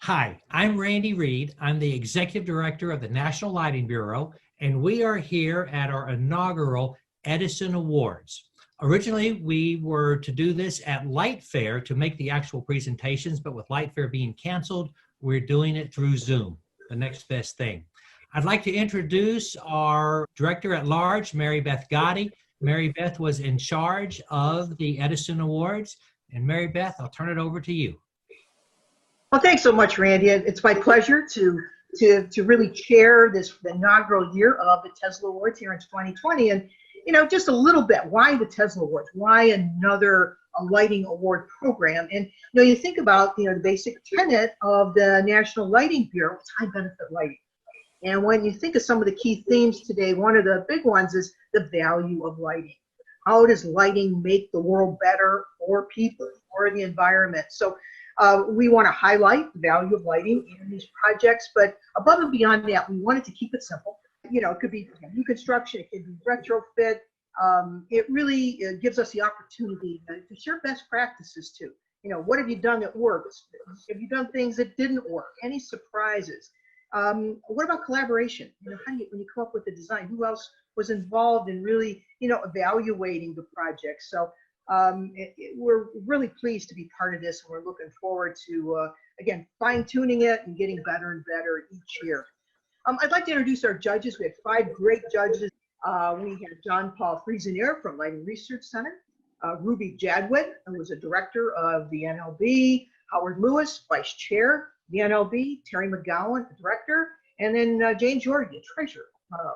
Hi, I'm Randy Reed. I'm the Executive Director of the National Lighting Bureau, and we are here at our inaugural Edison Awards. Originally, we were to do this at Light Fair to make the actual presentations, but with Light Fair being canceled, we're doing it through Zoom, the next best thing. I'd like to introduce our Director at Large, Mary Beth Gotti. Mary Beth was in charge of the Edison Awards, and Mary Beth, I'll turn it over to you. Well, thanks so much, Randy. It's my pleasure to really chair this inaugural year of the Tesla Awards here in 2020. And, just a little bit, why the Tesla Awards? Why another lighting award program? And, you think about, the basic tenet of the National Lighting Bureau, it's high benefit lighting. And when you think of some of the key themes today, one of the big ones is the value of lighting. How does lighting make the world better for people, for the environment? So we want to highlight the value of lighting in these projects, but above and beyond that, we wanted to keep it simple. It could be new construction, it could be retrofit. It really gives us the opportunity to share best practices too. What have you done that works? Have you done things that didn't work? Any surprises? What about collaboration? How do you, when you come up with the design, who else was involved in really, evaluating the project? So we're really pleased to be part of this, and we're looking forward to, again, fine-tuning it and getting better and better each year. I'd like to introduce our judges. We had 5 great judges. We had John Paul Friesenier from Lighting Research Center, Ruby Jadwit, who was a director of the NLB, Howard Lewis, vice chair, the NLB, Terry McGowan, the director, and then Jane Jordan, treasurer.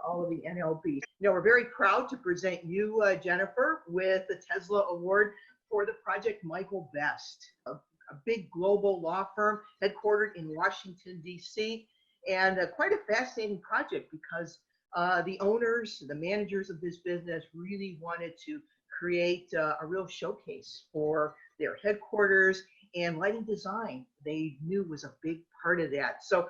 All of the NLB. We're very proud to present you, Jennifer, with the Tesla Award for the project Michael Best, a big global law firm headquartered in Washington, D.C., and quite a fascinating project because the owners, the managers of this business really wanted to create a real showcase for their headquarters, and lighting design they knew was a big part of that. So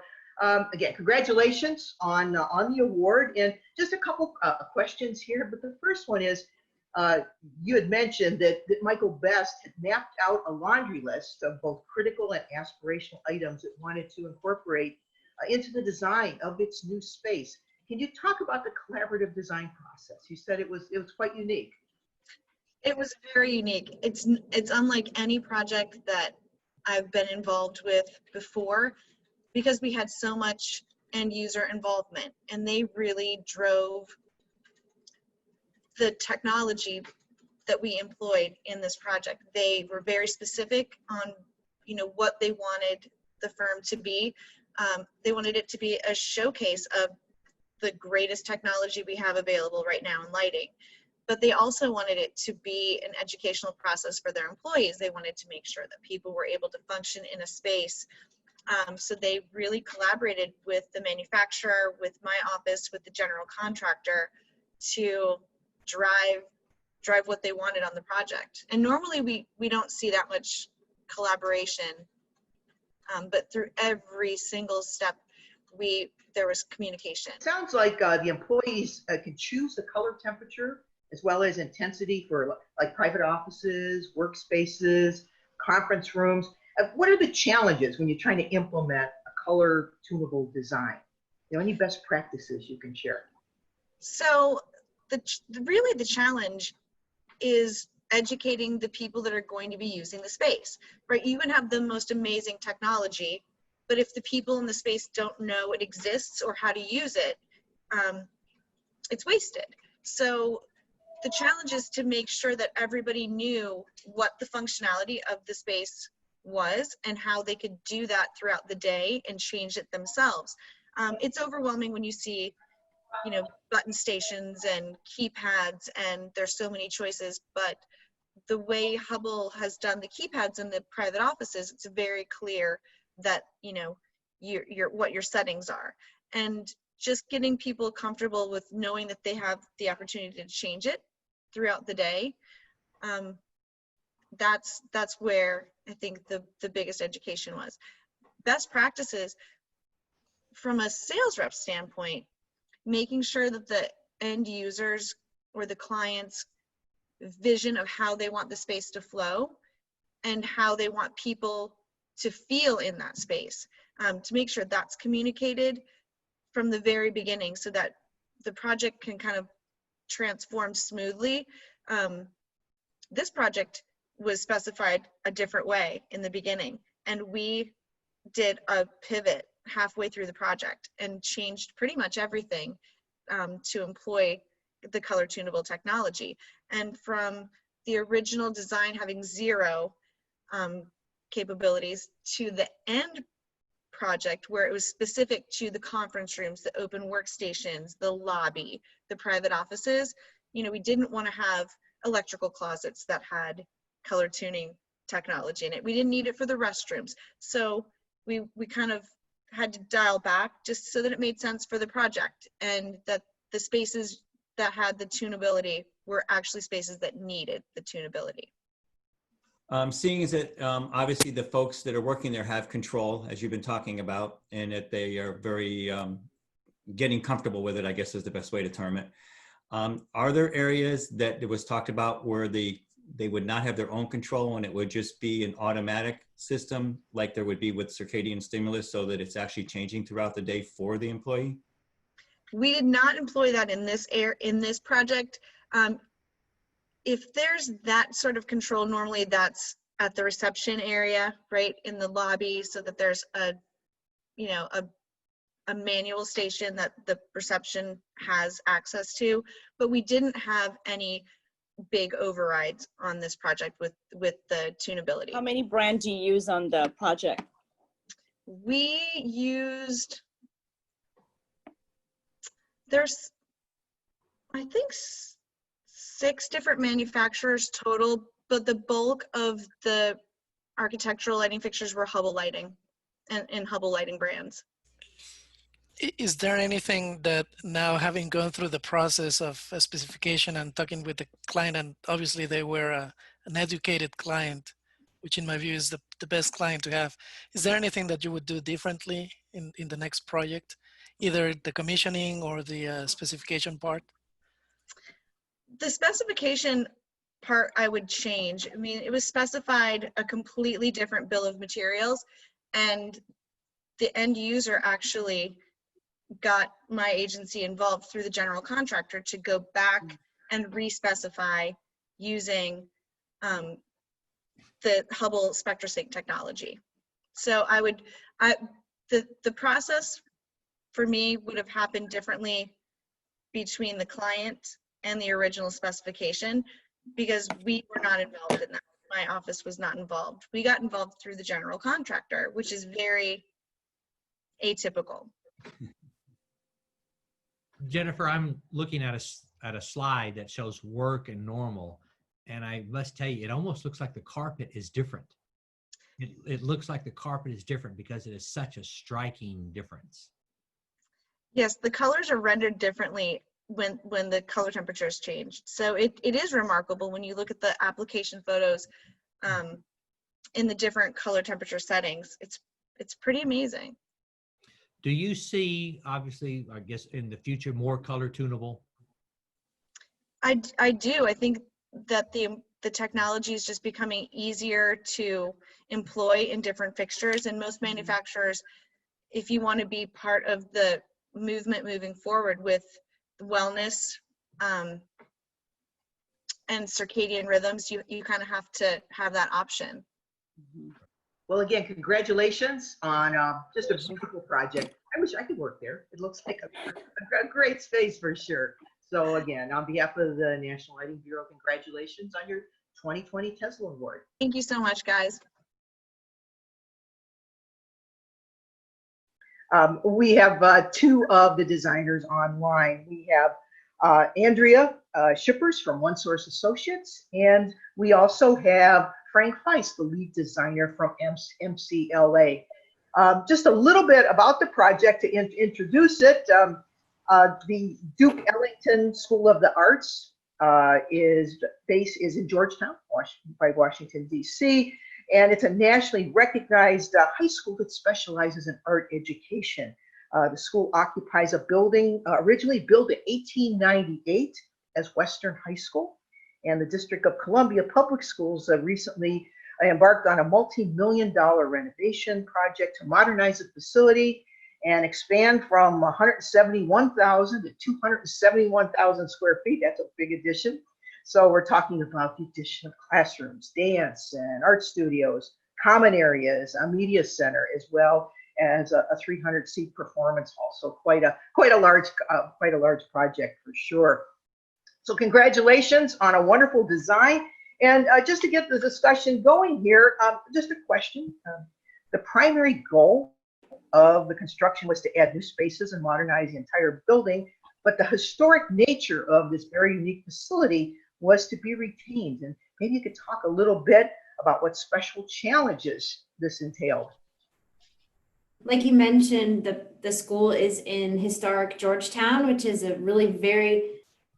again, congratulations on the award, and just a couple questions here. But the first one is, you had mentioned that Michael Best had mapped out a laundry list of both critical and aspirational items it wanted to incorporate into the design of its new space. Can you talk about the collaborative design process? You said it was quite unique. It was very unique. It's unlike any project that I've been involved with before, because we had so much end user involvement, and they really drove the technology that we employed in this project. They were very specific on, what they wanted the firm to be. They wanted it to be a showcase of the greatest technology we have available right now in lighting. But they also wanted it to be an educational process for their employees. They wanted to make sure that people were able to function in a space. So they really collaborated with the manufacturer, with my office, with the general contractor to drive what they wanted on the project. And normally we don't see that much collaboration, but through every single step, there was communication. It sounds like the employees could choose the color temperature as well as intensity for like private offices, workspaces, conference rooms. What are the challenges when you're trying to implement a color tunable design? Any best practices you can share? So really the challenge is educating the people that are going to be using the space, right? You can have the most amazing technology, but if the people in the space don't know it exists or how to use it, it's wasted. So the challenge is to make sure that everybody knew what the functionality of the space was and how they could do that throughout the day and change it themselves. It's overwhelming when you see, button stations and keypads, and there's so many choices, but the way Hubbell has done the keypads in the private offices, it's very clear that, what your settings are. And just getting people comfortable with knowing that they have the opportunity to change it throughout the day, that's where I think the biggest education was. Best practices from a sales rep standpoint, making sure that the end users or the client's vision of how they want the space to flow and how they want people to feel in that space, to make sure that's communicated from the very beginning so that the project can kind of transform smoothly. This project was specified a different way in the beginning, and we did a pivot halfway through the project and changed pretty much everything to employ the color tunable technology. And from the original design having zero capabilities to the end project where it was specific to the conference rooms, the open workstations, the lobby, the private offices, you know, we didn't want to have electrical closets that had color tuning technology in it. We didn't need it for the restrooms. So we kind of had to dial back just so that it made sense for the project, and that the spaces that had the tunability were actually spaces that needed the tunability. Seeing as that obviously the folks that are working there have control, as you've been talking about, and that they are very getting comfortable with it, I guess is the best way to term it. Are there areas that it was talked about where they would not have their own control and it would just be an automatic system like there would be with circadian stimulus, so that it's actually changing throughout the day for the employee? We did not employ that in this project. If there's that sort of control, normally that's at the reception area, right, in the lobby, so that there's a manual station that the reception has access to. But we didn't have any big overrides on this project with the tunability. How many brands do you use on the project? We used, there's, I think, 6 different manufacturers total, but the bulk of the architectural lighting fixtures were Hubbell lighting and Hubbell lighting brands. Is there anything that now, having gone through the process of a specification and talking with the client, and obviously they were an educated client, which in my view is the best client to have, is there anything that you would do differently in the next project, either the commissioning or the specification part? The specification part I would change. I mean, it was specified a completely different bill of materials, and the end user actually got my agency involved through the general contractor to go back and re-specify using the Hubbell SpectraSync technology. So the process for me would have happened differently between the client and the original specification, because we were not involved in that. My office was not involved. We got involved through the general contractor, which is very atypical. Jennifer, I'm looking at a slide that shows work and normal, and I must tell you, it almost looks like the carpet is different. It looks like the carpet is different because it is such a striking difference. Yes, the colors are rendered differently when the color temperatures changed. So it is remarkable when you look at the application photos in the different color temperature settings. It's pretty amazing. Do you see, obviously, I guess in the future, more color tunable? I do. I think that the technology is just becoming easier to employ in different fixtures, and most manufacturers, if you want to be part of the movement moving forward with wellness and circadian rhythms, you kind of have to have that option. Well, again, congratulations on just a beautiful project. I wish I could work there. It looks like a great space for sure. So again, on behalf of the National Lighting Bureau, congratulations on your 2020 Tesla Award. Thank you so much, guys. We have 2 of the designers online. We have Andrea Shippers from One Source Associates, and we also have Frank Feist, the lead designer from MCLA. Just a little bit about the project to introduce it. The Duke Ellington School of the Arts is in Georgetown, Washington, D.C., and it's a nationally recognized high school that specializes in art education. The school occupies a building originally built in 1898 as Western High School, and the District of Columbia Public Schools recently embarked on a multi-million-dollar renovation project to modernize the facility and expand from 171,000 to 271,000 square feet. That's a big addition. So we're talking about the addition of classrooms, dance and art studios, common areas, a media center, as well as a 300-seat performance hall. So quite a large project for sure. So congratulations on a wonderful design. And just to get the discussion going here, just a question. The primary goal of the construction was to add new spaces and modernize the entire building, but the historic nature of this very unique facility was to be retained. And maybe you could talk a little bit about what special challenges this entailed. Like you mentioned, the school is in historic Georgetown, which is a really very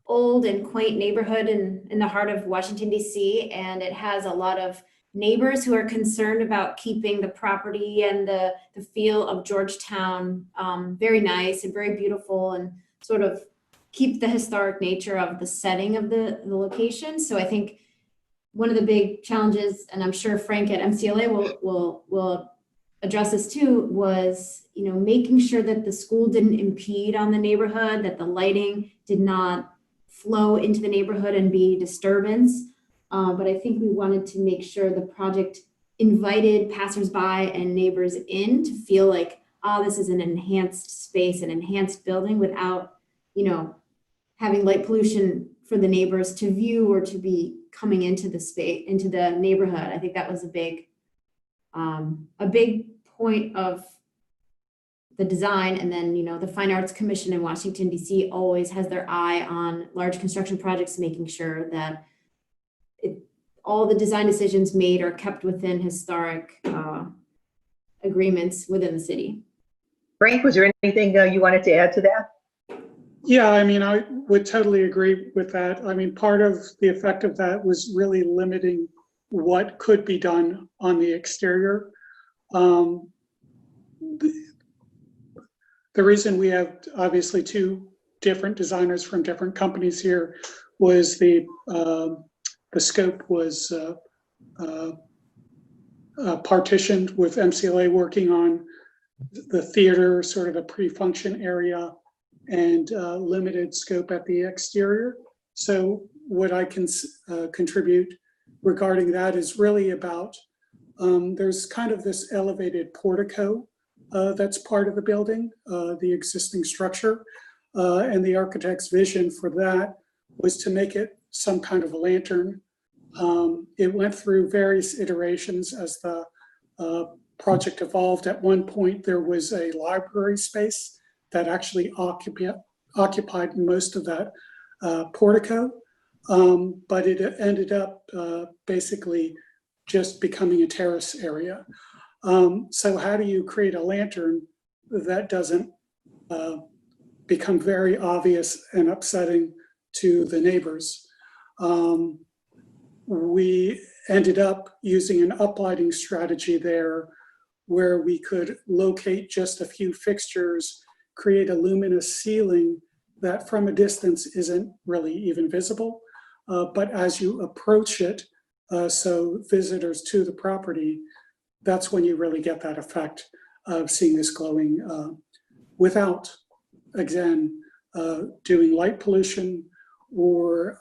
old and quaint neighborhood in the heart of Washington, D.C. And it has a lot of neighbors who are concerned about keeping the property and the feel of Georgetown very nice and very beautiful, and sort of keep the historic nature of the setting of the location. So I think one of the big challenges, and I'm sure Frank at MCLA will address this too, was, you know, making sure that the school didn't impede on the neighborhood, that the lighting did not flow into the neighborhood and be disturbance. But I think we wanted to make sure the project invited passersby and neighbors in to feel like, this is an enhanced space, an enhanced building, without, you know, having light pollution for the neighbors to view or to be coming into the space, into the neighborhood. I think that was a big point of the design. And then, you know, the Fine Arts Commission in Washington, D.C. always has their eye on large construction projects, making sure that all the design decisions made are kept within historic agreements within the city. Frank, was there anything you wanted to add to that? Yeah, I mean, I would totally agree with that. I mean, part of the effect of that was really limiting what could be done on the exterior. The reason we have obviously two different designers from different companies here was the scope was partitioned, with MCLA working on the theater, sort of the pre-function area, and limited scope at the exterior. So what I can contribute regarding that is really about, there's kind of this elevated portico that's part of the building, the existing structure, and the architect's vision for that was to make it some kind of a lantern. It went through various iterations as the project evolved. At one point, there was a library space that actually occupied most of that portico, but it ended up basically just becoming a terrace area. So how do you create a lantern that doesn't become very obvious and upsetting to the neighbors? We ended up using an uplighting strategy there, where we could locate just a few fixtures, create a luminous ceiling that from a distance isn't really even visible. But as you approach it, so visitors to the property, that's when you really get that effect of seeing this glowing without, again, doing light pollution or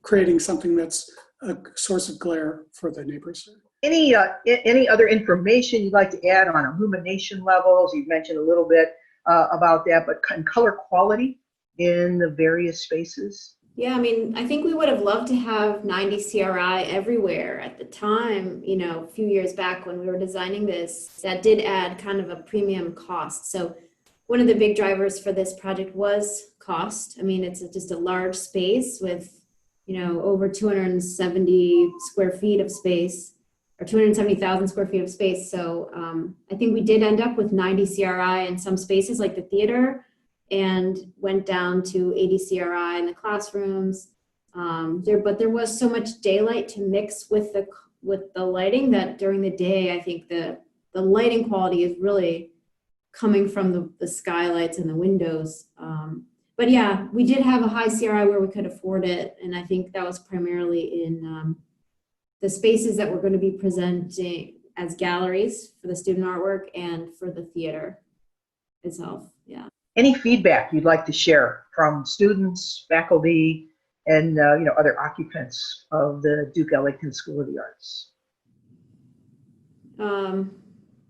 creating something that's a source of glare for the neighbors. Any other information you'd like to add on illumination levels? You've mentioned a little bit about that, but color quality in the various spaces? Yeah, I mean, I think we would have loved to have 90 CRI everywhere at the time, you know, a few years back when we were designing this. That did add kind of a premium cost. So one of the big drivers for this project was cost. I mean, it's just a large space with, you know, over 270 square feet of space, or 270,000 square feet of space. So I think we did end up with 90 CRI in some spaces like the theater, and went down to 80 CRI in the classrooms. But there was so much daylight to mix with the lighting that during the day, I think the lighting quality is really coming from the skylights and the windows. but yeah, we did have a high CRI where we could afford it. And I think that was primarily in the spaces that we're going to be presenting as galleries for the student artwork and for the theater itself. Yeah. Any feedback you'd like to share from students, faculty, and other occupants of the Duke Ellington School of the Arts?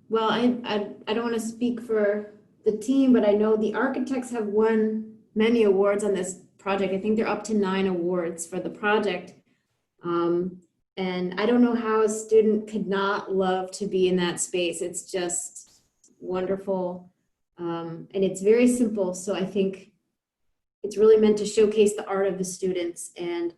Well, I don't want to speak for the team, but I know the architects have won many awards on this project. I think they're up to 9 awards for the project. And I don't know how a student could not love to be in that space. It's just wonderful. And it's very simple. So I think it's really meant to showcase the art of the students. And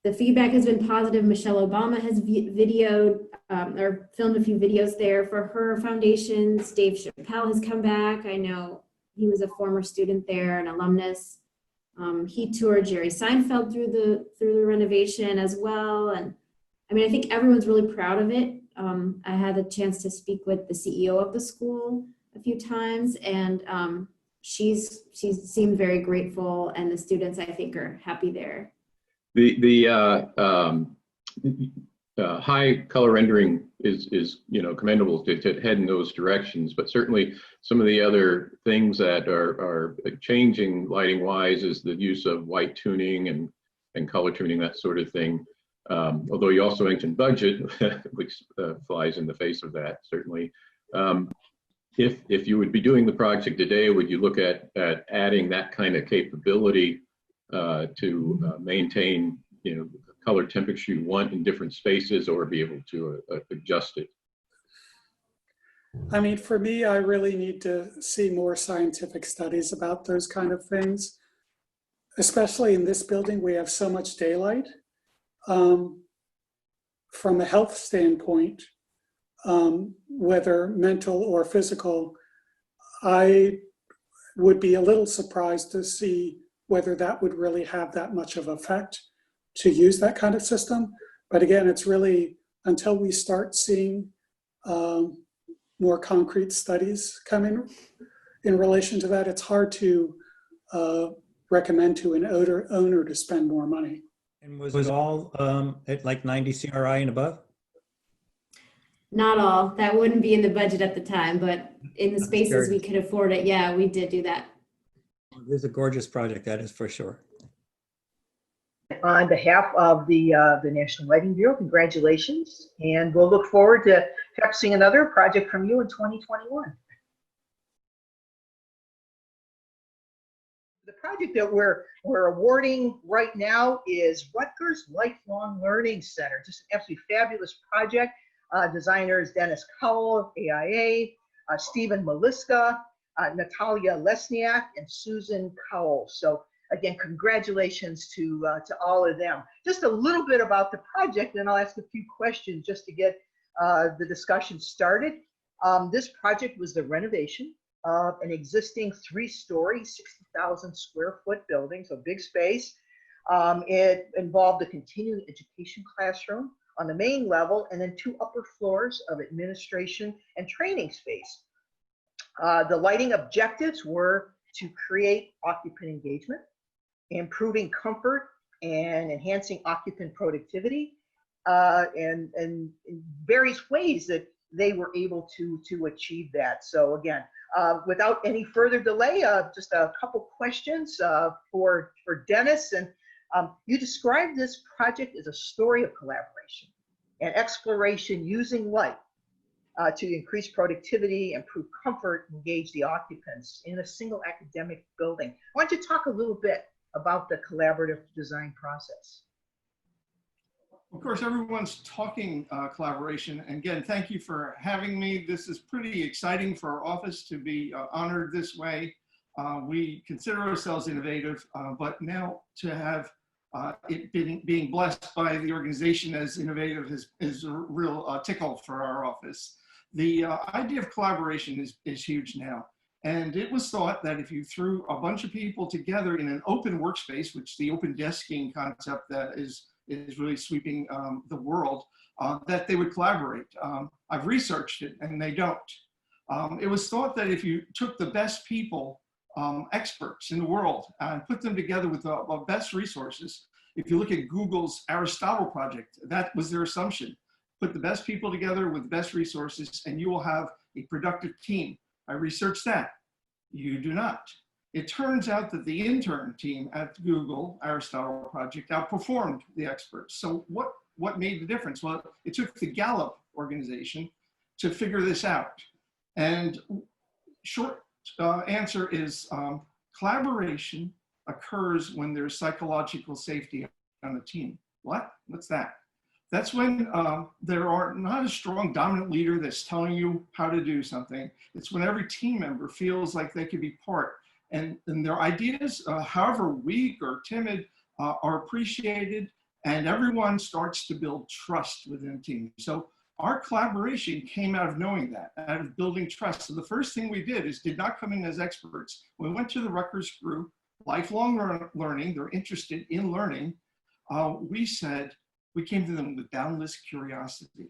the feedback has been positive. Michelle Obama has videoed or filmed a few videos there for her foundations. Dave Chappelle has come back. I know he was a former student there, an alumnus. He toured Jerry Seinfeld through the renovation as well. And I mean, I think everyone's really proud of it. I had a chance to speak with the CEO of the school a few times, and she's seemed very grateful, and the students, I think, are happy there. The high color rendering is commendable to head in those directions, but certainly some of the other things that are changing lighting wise is the use of white tuning and color tuning, that sort of thing. Although you also mentioned budget, which flies in the face of that, certainly. If you would be doing the project today, would you look at adding that kind of capability to maintain, the color temperature you want in different spaces, or be able to adjust it? I mean, for me, I really need to see more scientific studies about those kind of things. Especially in this building, we have so much daylight. From a health standpoint, whether mental or physical, I would be a little surprised to see whether that would really have that much of effect to use that kind of system. But again, it's really until we start seeing more concrete studies come in relation to that, it's hard to recommend to an owner to spend more money. And was it all at like 90 CRI and above? Not all. That wouldn't be in the budget at the time, but in the spaces we could afford it, yeah, we did do that. It is a gorgeous project, that is for sure. On behalf of the National Lighting Bureau, congratulations, and we'll look forward to perhaps seeing another project from you in 2021. The project that we're awarding right now is Rutgers Lifelong Learning Center. Just an absolutely fabulous project. Designers Dennis Kowal, AIA, Stephen Maliska, Natalia Lesniak, and Susan Kowal. So again, congratulations to all of them. Just a little bit about the project, and I'll ask a few questions just to get the discussion started. This project was the renovation of an existing 3-story, 60,000 square foot building, so big space. It involved a continuing education classroom on the main level, and then 2 upper floors of administration and training space. The lighting objectives were to create occupant engagement, improving comfort, and enhancing occupant productivity, and in various ways that they were able to achieve that. So again, without any further delay, just a couple questions for Dennis. And you described this project as a story of collaboration and exploration using light to increase productivity, improve comfort, engage the occupants in a single academic building. Why don't you talk a little bit about the collaborative design process? Of course, everyone's talking collaboration. And again, thank you for having me. This is pretty exciting for our office to be honored this way. We consider ourselves innovative, but now to have it being blessed by the organization as innovative is a real tickle for our office. The idea of collaboration is huge now. And it was thought that if you threw a bunch of people together in an open workspace, which the open desking concept that is really sweeping the world, that they would collaborate. I've researched it and they don't. It was thought that if you took the best people experts in the world and put them together with the best resources. If you look at Google's Aristotle project, that was their assumption. Put the best people together with the best resources and you will have a productive team. I researched that. You do not. It turns out that the intern team at Google Aristotle project outperformed the experts. So what made the difference? Well, it took the Gallup organization to figure this out. And short answer is collaboration occurs when there's psychological safety on the team. What? What's that? That's when there are not a strong dominant leader that's telling you how to do something. It's when every team member feels like they could be part and their ideas, however weak or timid, are appreciated and everyone starts to build trust within the team. So our collaboration came out of knowing that, out of building trust. So the first thing we did did not come in as experts. We went to the Rutgers group, lifelong learning, they're interested in learning. We came to them with boundless curiosity.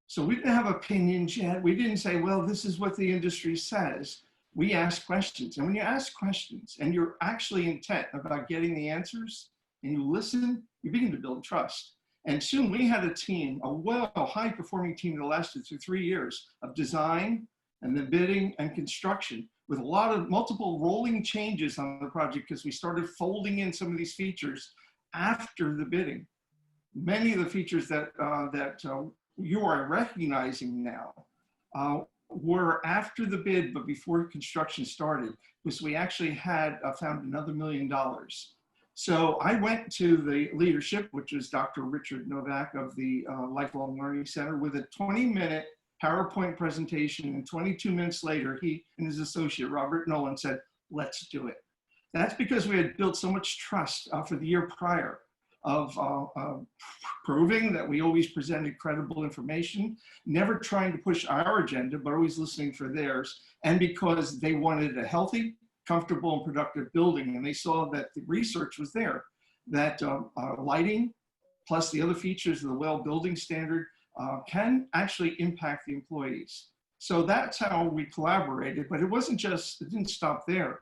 So we didn't have opinions yet. We didn't say, well, this is what the industry says. We asked questions. And when you ask questions and you're actually intent about getting the answers and you listen, you begin to build trust. And soon we had a team, a high performing team that lasted through 3 years of design and then bidding and construction with a lot of multiple rolling changes on the project because we started folding in some of these features after the bidding. Many of the features that you are recognizing now were after the bid, but before construction started, because we actually had found another $1 million. So I went to the leadership, which is Dr. Richard Novak of the Lifelong Learning Center, with a 20-minute PowerPoint presentation, and 22 minutes later, he and his associate, Robert Nolan, said, let's do it. That's because we had built so much trust for the year prior of proving that we always presented credible information, never trying to push our agenda, but always listening for theirs. And because they wanted a healthy, comfortable, and productive building. And they saw that the research was there, that lighting plus the other features of the WELL building standard can actually impact the employees. So that's how we collaborated, but it didn't stop there.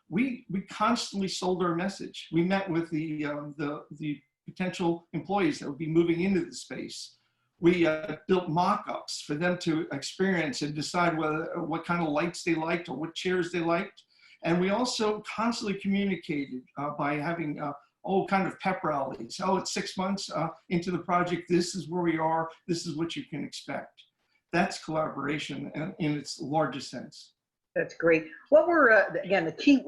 We constantly sold our message. We met with the potential employees that would be moving into the space. We built mock-ups for them to experience and decide what kind of lights they liked or what chairs they liked. And we also constantly communicated by having all kind of pep rallies. Oh, it's 6 months into the project. This is where we are. This is what you can expect. That's collaboration in its largest sense. That's great. What were, again, the key,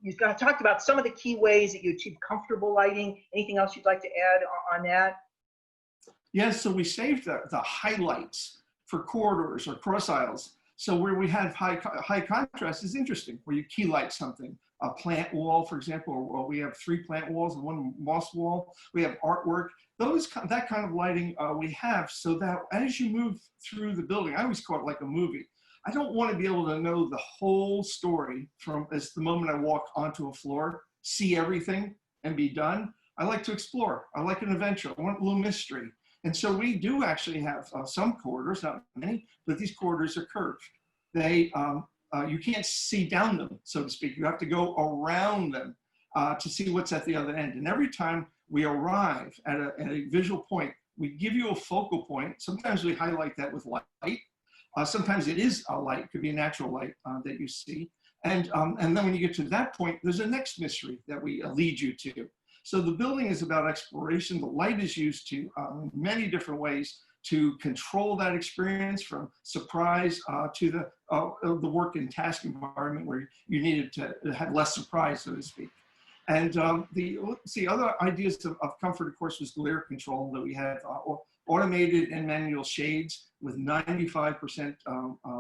you talked about some of the key ways that you achieve comfortable lighting. Anything else you'd like to add on that? Yes, so we saved the highlights for corridors or cross aisles. So where we had high contrast is interesting, where you key light something. A plant wall, for example, or we have 3 plant walls and 1 moss wall. We have artwork. That kind of lighting we have, so that as you move through the building, I always call it like a movie. I don't want to be able to know the whole story from as the moment I walk onto a floor, see everything and be done. I like to explore. I like an adventure. I want a little mystery. And so we do actually have some corridors, not many, but these corridors are curved. You can't see down them, so to speak. You have to go around them to see what's at the other end. And every time we arrive at a visual point, we give you a focal point. Sometimes we highlight that with light. Sometimes it is a light, could be a natural light that you see. And then when you get to that point, there's a next mystery that we lead you to. So the building is about exploration. The light is used to many different ways to control that experience, from surprise to the work and task environment where you needed to have less surprise, so to speak. And the other ideas of comfort, of course, was glare control, that we had automated and manual shades with 95%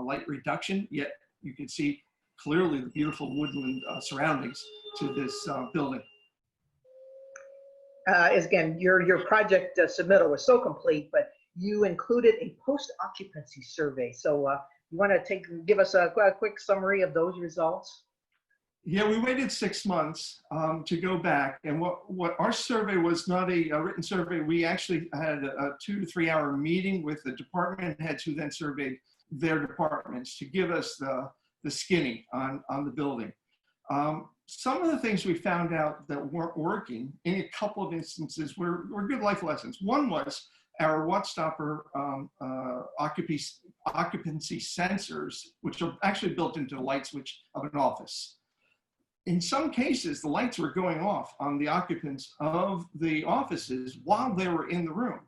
light reduction, yet you can see clearly the beautiful woodland surroundings to this building. Again, your project submittal was so complete, but you included a post-occupancy survey. So you want to give us a quick summary of those results? Yeah, we waited 6 months to go back, and what our survey was not a written survey. We actually had a 2 to 3 hour meeting with the department heads, who then surveyed their departments to give us the skinny on the building. Some of the things we found out that weren't working in a couple of instances were good life lessons. One was our WattStopper occupancy sensors, which are actually built into the light switch of an office. In some cases, the lights were going off on the occupants of the offices while they were in the room.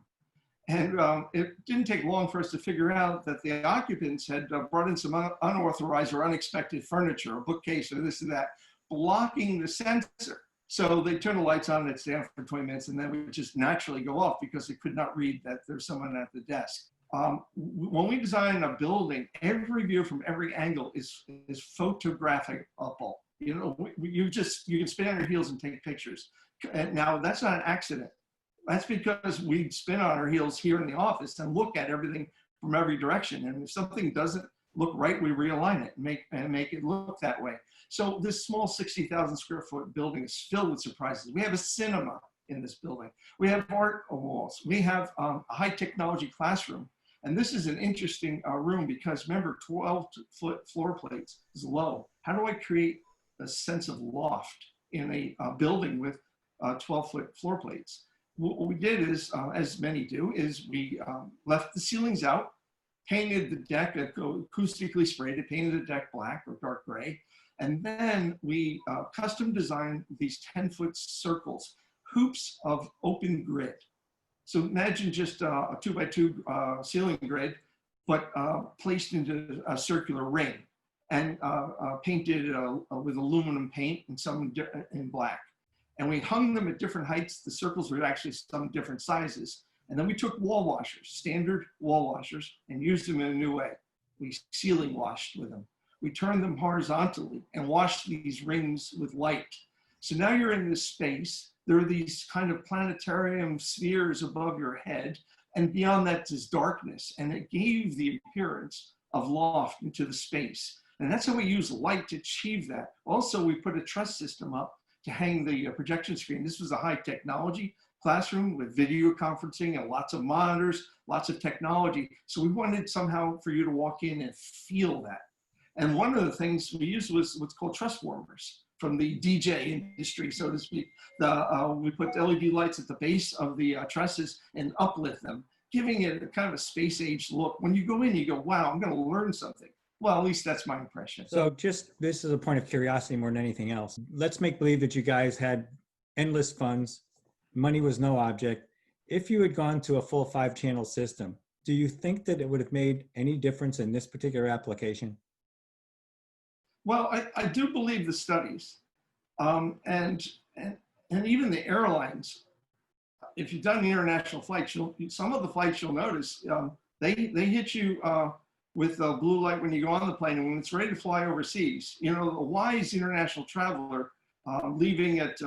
And it didn't take long for us to figure out that the occupants had brought in some unauthorized or unexpected furniture, a bookcase or this and that, blocking the sensor. So they turn the lights on and it's down for 20 minutes and then we just naturally go off because it could not read that there's someone at the desk. When we design a building, every view from every angle is photographable. You know, you can spin on your heels and take pictures. And now that's not an accident. That's because we spin on our heels here in the office and look at everything from every direction. And if something doesn't look right, we realign it and make it look that way. So this small 60,000 square foot building is filled with surprises. We have a cinema in this building. We have art walls. We have a high technology classroom. And this is an interesting room because remember, 12-foot floor plates is low. How do I create a sense of loft in a building with 12-foot floor plates? What we did is, as many do, is we left the ceilings out, painted the deck, acoustically sprayed it, painted the deck black or dark gray, and then we custom designed these 10-foot circles, hoops of open grid. So imagine just a 2x2 ceiling grid, but placed into a circular ring and painted with aluminum paint and some in black. And we hung them at different heights. The circles were actually some different sizes. And then we took wall washers, standard wall washers, and used them in a new way. We ceiling washed with them. We turned them horizontally and washed these rings with light. So now you're in this space. There are these kind of planetarium spheres above your head. And beyond that is darkness. And it gave the appearance of loft into the space. And that's how we use light to achieve that. Also, we put a truss system up to hang the projection screen. This was a high technology classroom with video conferencing and lots of monitors, lots of technology. So we wanted somehow for you to walk in and feel that. And one of the things we used was what's called truss warmers from the DJ industry, so to speak. We put LED lights at the base of the trusses and uplift them, giving it a kind of a space age look. When you go in, you go, wow, I'm gonna learn something. Well, at least that's my impression. So just, this is a point of curiosity more than anything else. Let's make believe that you guys had endless funds. Money was no object. If you had gone to a full 5-channel system, do you think that it would have made any difference in this particular application? Well, I do believe the studies and even the airlines. If you've done the international flights, some of the flights you'll notice, they hit you with blue light when you go on the plane, and when it's ready to fly overseas. You know, a wise international traveler leaving at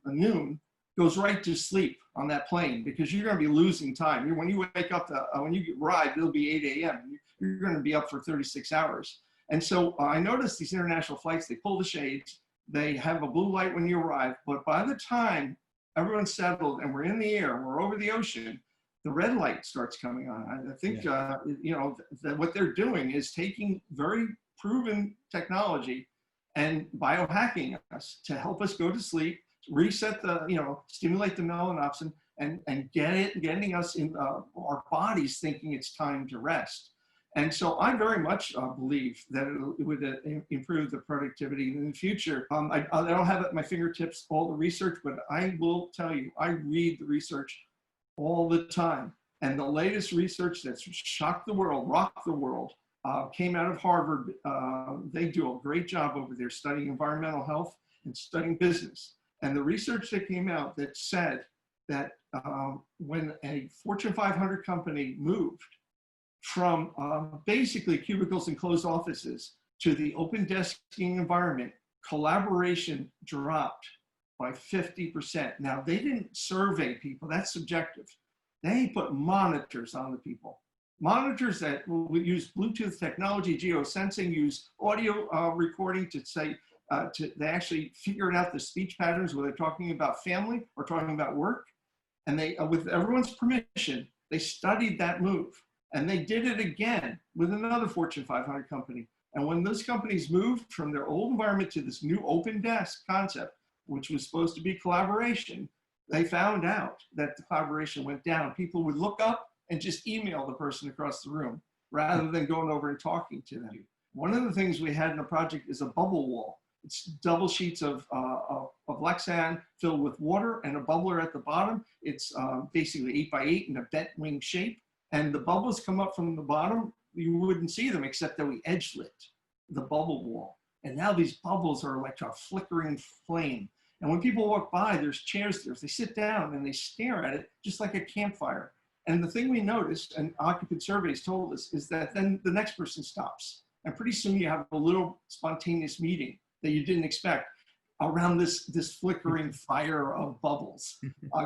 noon goes right to sleep on that plane because you're going to be losing time. When you wake up, when you arrive, it'll be 8 a.m. You're going to be up for 36 hours. And so I noticed these international flights, they pull the shades, they have a blue light when you arrive, but by the time everyone's settled and we're in the air, we're over the ocean, the red light starts coming on. I think, you know, that what they're doing is taking very proven technology and biohacking us to help us go to sleep, reset the, you know, stimulate the melanopsin and getting us in our bodies thinking it's time to rest. And so I very much believe that it would improve the productivity in the future. I don't have at my fingertips all the research, but I will tell you, I read the research all the time. And the latest research that's shocked the world, rocked the world, came out of Harvard. They do a great job over there studying environmental health and studying business. And the research that came out that said that when a Fortune 500 company moved from basically cubicles and closed offices to the open desking environment, collaboration dropped by 50%. Now, they didn't survey people, that's subjective. They put monitors on the people. Monitors that will use Bluetooth technology, geosensing, use audio recording to say, they actually figured out the speech patterns, whether they're talking about family or talking about work. And they, with everyone's permission, they studied that move. And they did it again with another Fortune 500 company. And when those companies moved from their old environment to this new open desk concept, which was supposed to be collaboration, they found out that the collaboration went down. People would look up and just email the person across the room rather than going over and talking to them. One of the things we had in the project is a bubble wall. It's double sheets of Lexan filled with water and a bubbler at the bottom. It's basically 8x8 in a bent wing shape. And the bubbles come up from the bottom. You wouldn't see them except that we edge lit the bubble wall. And now these bubbles are like a flickering flame. And when people walk by, there's chairs there. They sit down and they stare at it just like a campfire. And the thing we noticed, and occupant surveys told us, is that then the next person stops. And pretty soon you have a little spontaneous meeting that you didn't expect around this flickering fire of bubbles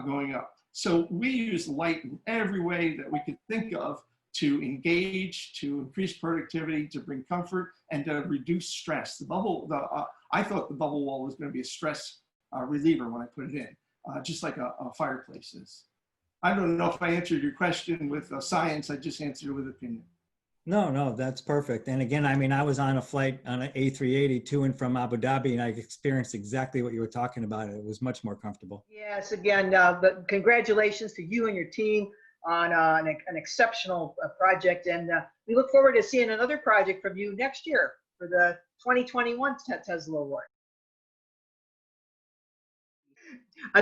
going up. So we use light in every way that we could think of to engage, to increase productivity, to bring comfort, and to reduce stress. I thought the bubble wall was going to be a stress reliever when I put it in, just like a fireplace is. I don't know if I answered your question with science. I just answered it with opinion. No, that's perfect. And again, I mean, I was on a flight on an A380 to and from Abu Dhabi, and I experienced exactly what you were talking about. It was much more comfortable. Yes, again, but congratulations to you and your team on an exceptional project. And we look forward to seeing another project from you next year for the 2021 Tesla Award.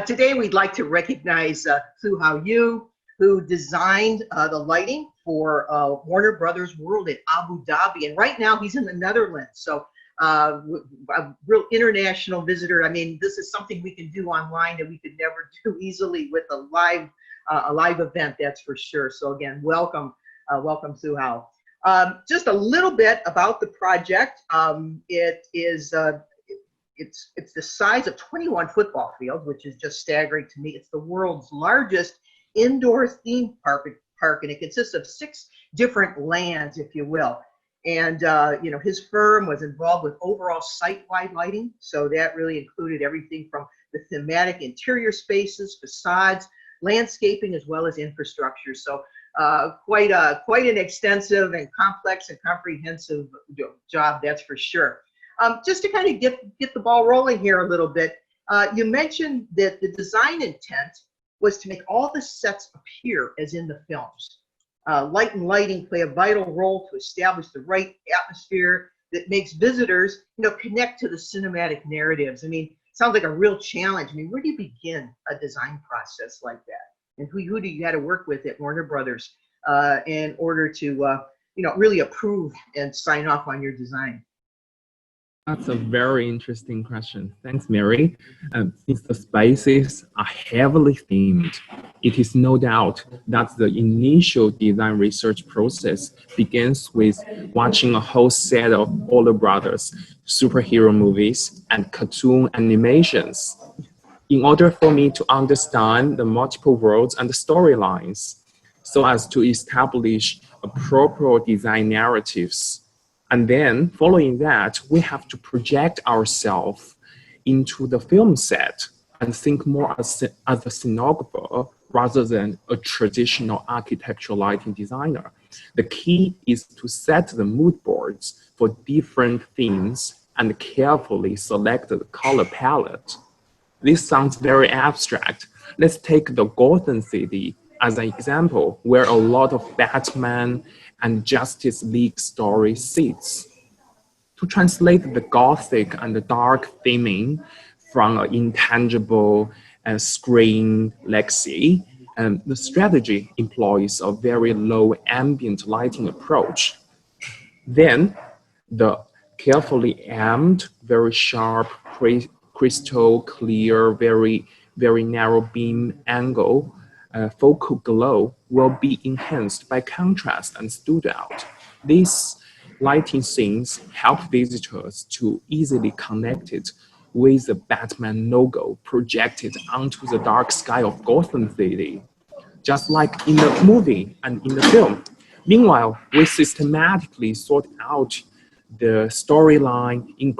Today, we'd like to recognize Kowal, who designed the lighting for Warner Brothers World at Abu Dhabi. And right now he's in the Netherlands. So a real international visitor. I mean, this is something we can do online that we could never do easily with a live event, that's for sure. So again, welcome Kowal. Just a little bit about the project. It's the size of 21 football fields, which is just staggering to me. It's the world's largest indoor theme park, and it consists of 6 different lands, if you will. And his firm was involved with overall site-wide lighting, so that really included everything from the thematic interior spaces, facades, landscaping, as well as infrastructure. So quite an extensive and complex and comprehensive job, that's for sure. Just to kind of get the ball rolling here a little bit, you mentioned that the design intent was to make all the sets appear as in the films. Light and lighting play a vital role to establish the right atmosphere that makes visitors, connect to the cinematic narratives. I mean, sounds like a real challenge. I mean, where do you begin a design process like that? And who do you got to work with at Warner Brothers in order to, really approve and sign off on your design? That's a very interesting question. Thanks, Mary. Since the spaces are heavily themed, it is no doubt that the initial design research process begins with watching a whole set of Warner Brothers superhero movies and cartoon animations in order for me to understand the multiple worlds and the storylines so as to establish appropriate design narratives. And then following that, we have to project ourselves into the film set and think more as a scenographer rather than a traditional architectural lighting designer. The key is to set the mood boards for different themes and carefully select the color palette. This sounds very abstract. Let's take the Gotham City as an example, where a lot of Batman and Justice League story sits. To translate the gothic and the dark theming from an intangible screen legacy, the strategy employs a very low ambient lighting approach. Then the carefully aimed, very sharp, crystal clear, very narrow beam angle focal glow will be enhanced by contrast and stood out. These lighting scenes help visitors to easily connect it with the Batman logo projected onto the dark sky of Gotham City, just like in the movie and in the film. Meanwhile, we systematically sort out the storyline in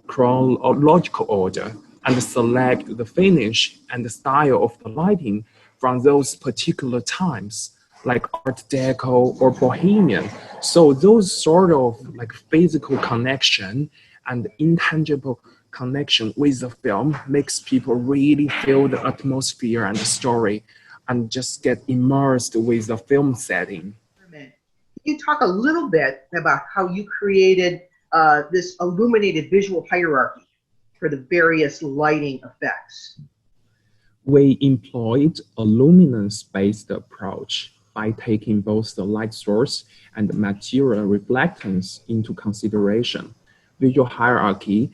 chronological order and select the finish and the style of the lighting from those particular times like Art Deco or Bohemian. So those sort of like physical connection and intangible connection with the film makes people really feel the atmosphere and the story and just get immersed with the film setting. Can you talk a little bit about how you created this illuminated visual hierarchy for the various lighting effects? We employed a luminance-based approach by taking both the light source and material reflectance into consideration. Visual hierarchy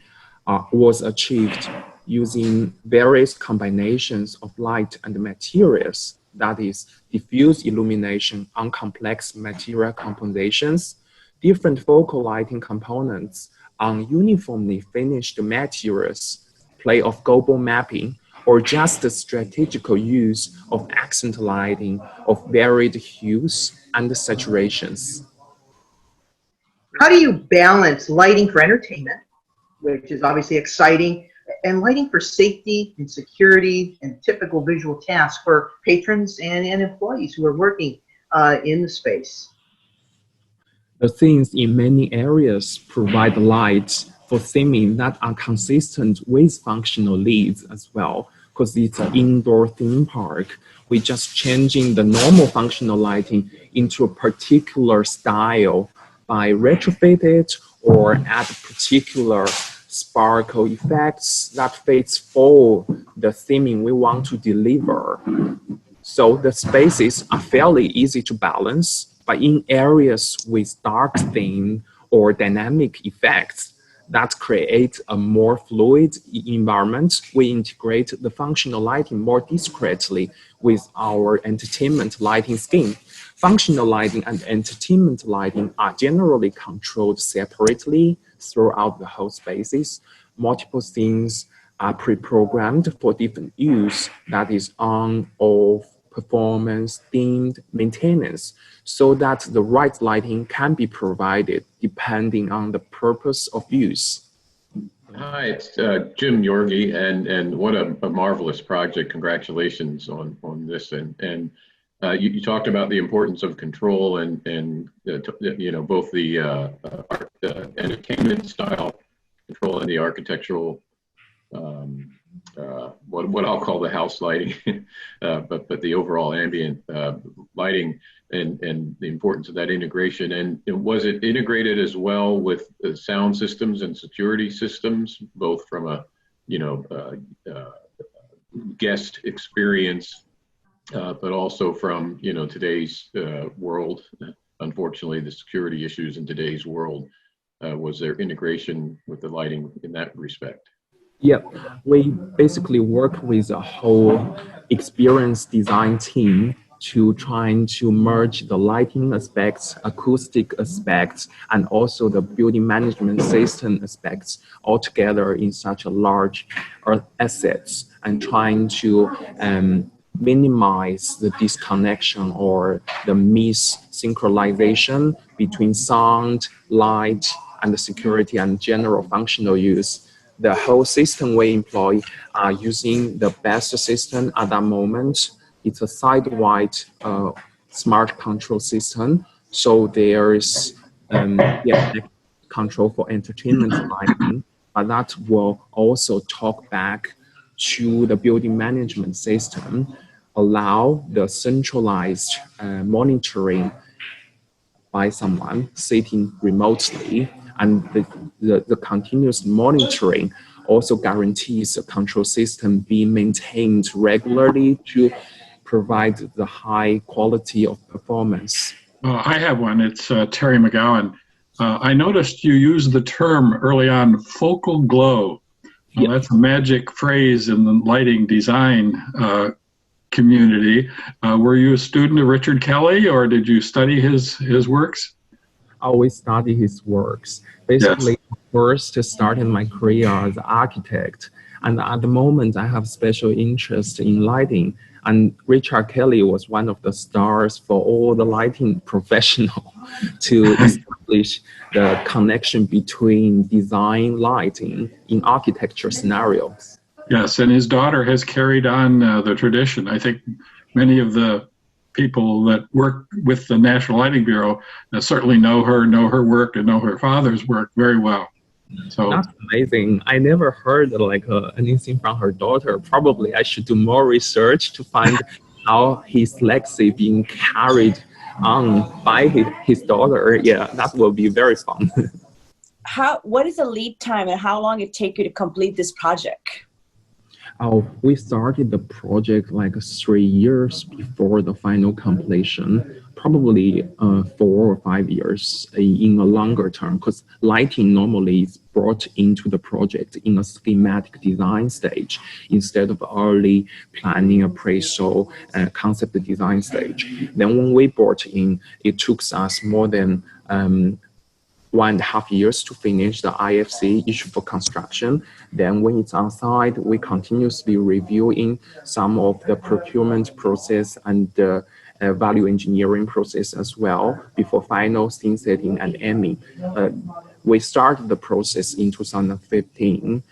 was achieved using various combinations of light and materials, that is, diffuse illumination on complex material compositions, different focal lighting components on uniformly finished materials, play of global mapping, or just the strategical use of accent lighting of varied hues and saturations. How do you balance lighting for entertainment, which is obviously exciting, and lighting for safety and security and typical visual tasks for patrons and employees who are working in the space? The scenes in many areas provide light for theming that are consistent with functional needs as well, because it's an indoor theme park. We're just changing the normal functional lighting into a particular style by retrofit it or add particular sparkle effects that fits for the theming we want to deliver. So the spaces are fairly easy to balance, but in areas with dark theme or dynamic effects that create a more fluid environment, we integrate the functional lighting more discreetly with our entertainment lighting scheme. Functional lighting and entertainment lighting are generally controlled separately throughout the whole spaces. Multiple scenes are pre-programmed for different use, that is on, off, performance, themed, maintenance, so that the right lighting can be provided depending on the purpose of use. Hi, it's Jim Yorgi, and what a marvelous project. Congratulations on this. And you talked about the importance of control and you know, both the entertainment style control and the architectural what I'll call the house lighting, but the overall ambient lighting and the importance of that integration. And was it integrated as well with the sound systems and security systems, both from a guest experience, but also from today's world? Unfortunately, the security issues in today's world. Was there integration with the lighting in that respect? Yeah, we basically work with a whole experience design team to trying to merge the lighting aspects, acoustic aspects, and also the building management system aspects all together in such a large assets, and trying to minimize the disconnection or the mis-synchronization between sound, light, and the security and general functional use. The whole system we employ are using the best system at that moment. It's a side-wide smart control system. So there is control for entertainment lighting, but that will also talk back to the building management system, allow the centralized monitoring by someone sitting remotely, and the continuous monitoring also guarantees the control system being maintained regularly to provide the high quality of performance. I have one. It's Terry McGowan. I noticed you used the term early on, focal glow. Yeah. That's a magic phrase in the lighting design community. Were you a student of Richard Kelly, or did you study his works? I always study his works. Basically, yes. First started my career as an architect, and at the moment I have special interest in lighting. And Richard Kelly was one of the stars for all the lighting professional to establish the connection between design lighting in architecture scenarios. Yes, and his daughter has carried on the tradition. I think many of the people that work with the National Lighting Bureau certainly know her work, and know her father's work very well. So that's amazing. I never heard like anything from her daughter. Probably I should do more research to find how his legacy being carried on by his daughter. Yeah, that will be very fun. What is the lead time and how long it take you to complete this project? Oh, we started the project like 3 years before the final completion, probably 4 or 5 years in a longer term, because lighting normally is brought into the project in a schematic design stage instead of early planning, appraisal, concept design stage. Then when we brought in, it took us more than 1.5 years to finish the IFC issue for construction. Then when it's on site, we continuously reviewing some of the procurement process and the value engineering process as well before final scene setting and aiming. We started the process in 2015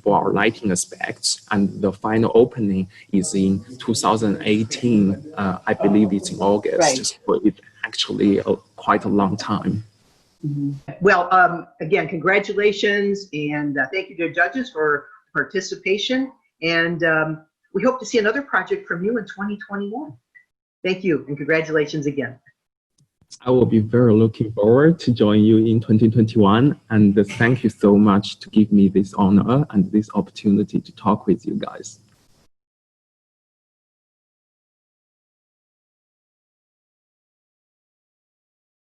for our lighting aspects, and the final opening is in 2018. I believe it's in August. Right. So it's actually quite a long time. Well, again, congratulations, and thank you to the judges for participation. And we hope to see another project from you in 2021. Thank you, and congratulations again. I will be very looking forward to join you in 2021. And thank you so much to give me this honor and this opportunity to talk with you guys.